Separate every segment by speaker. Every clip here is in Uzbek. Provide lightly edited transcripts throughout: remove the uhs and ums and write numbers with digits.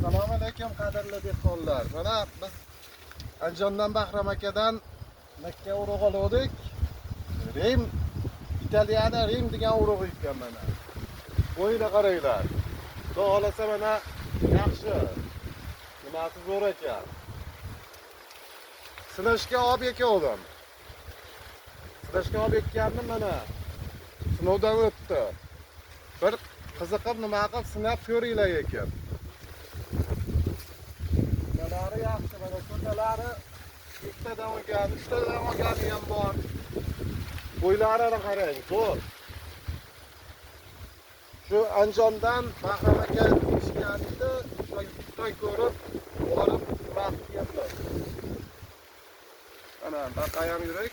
Speaker 1: Assalomu alaykum qadrli dehqonlar. Mana biz Andijondan Bahram akadan Makka urug' oldik. Rim Italiyada Rim degan urug' ekan mana. Bo'yini qaranglar. Xudo xolasa mana yaxshi. Nimasi zo'r ekan. Sinashga olib ekandim. Sinashga olib ekkandim mana. Sinovdan o'tdi. Bir qiziqib nima qilib sinab ko'ringlar ekan. Nalari yaxshi, mana ko'talari ikkitadan olgan, uchtadan olgani ham bor. Bo'ylarini qarang, zo'r. Shu Andijondan Bahram aka ishganida Xitoy ko'rib, borib vaqt keldi. Mana baqayam yurak.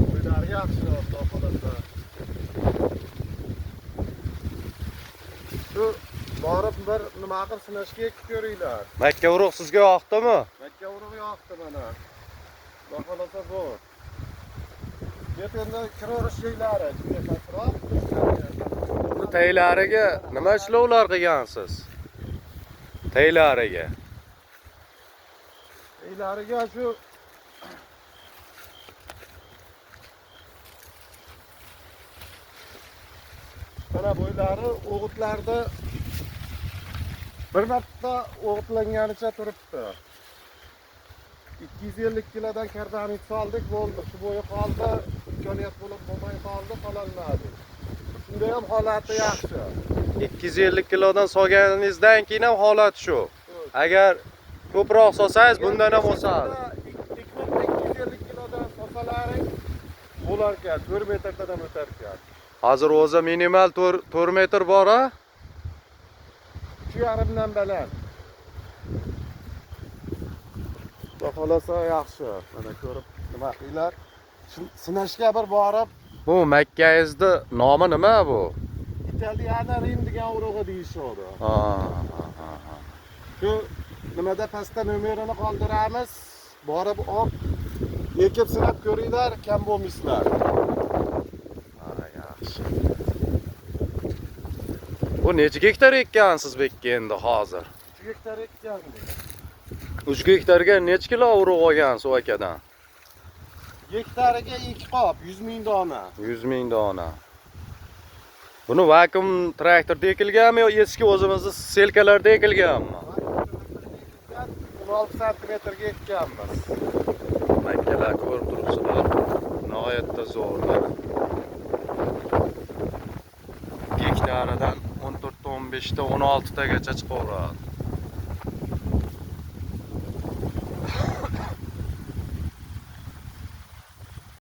Speaker 1: Bo'ylari yaxshi, Xudo xolasa. Shu borib bir nima qilib sinashga ekib ko'ringlar.
Speaker 2: Makka urug' sizga yoqdimi?
Speaker 1: Makka urug'i yoqdi mana. Xudo xolasa zo'r. Endi kiroverish joylari juda kattaroq.
Speaker 2: Bu taylariga nima ishlovlar qilgansiz? Taylariga.
Speaker 1: Taylariga shu mana bo'ylari o'g'itlarda bir marta o'g'itlanganicha turibdi. 250 kilodan karbamid soldik bo'ldi. Shu bo'yi qoldi, imkoniyat bo'lib bo'lmay qoldi, qololmadi. Shunda ham holati yaxshi.
Speaker 2: 250 kilodan solganingizdan keyin ham holat shu. Agar ko'proq solsangiz bundan ham o'sadi.
Speaker 1: 250 kilodan solsalaring bo'lar ekan, 4 metrdan o'tar ekan.
Speaker 2: Hozir o'zi minimal 4 metr bor-a?
Speaker 1: 3,5 dan baland. Xudo xolasa yaxshi. Mana ko'rib nima qilinglar. Sinashga bir borib,
Speaker 2: Bu Makkangizda nomi nima bu?
Speaker 1: Italiyada Rim degan urug'i deyishadi. Shu nimada pastda nomerini qoldiramiz. Borib olib ekib sinab ko'ringlar, kam bo'lmaysizlar.
Speaker 2: Yaxshi. Bu necha gektar ekkansiz bekka endi hozir?
Speaker 1: 3 gektar ekkandik.
Speaker 2: 3 gektarga necha kilo urug' olgansiz akadan?
Speaker 1: Gektariga 2 qop, 100 ming dona.
Speaker 2: 100 ming dona. Buni vakuum traktorda ekilganmi yo eski o'zimizning selkalarda ekilganmi?
Speaker 1: 16 santimetrga ekkanmiz.
Speaker 2: Makkalar ko'rib turibsizlar. Nihoyatda zo'rlar. Gektaridan 14 ta 15 ta 16 tagacha chiqaveradi.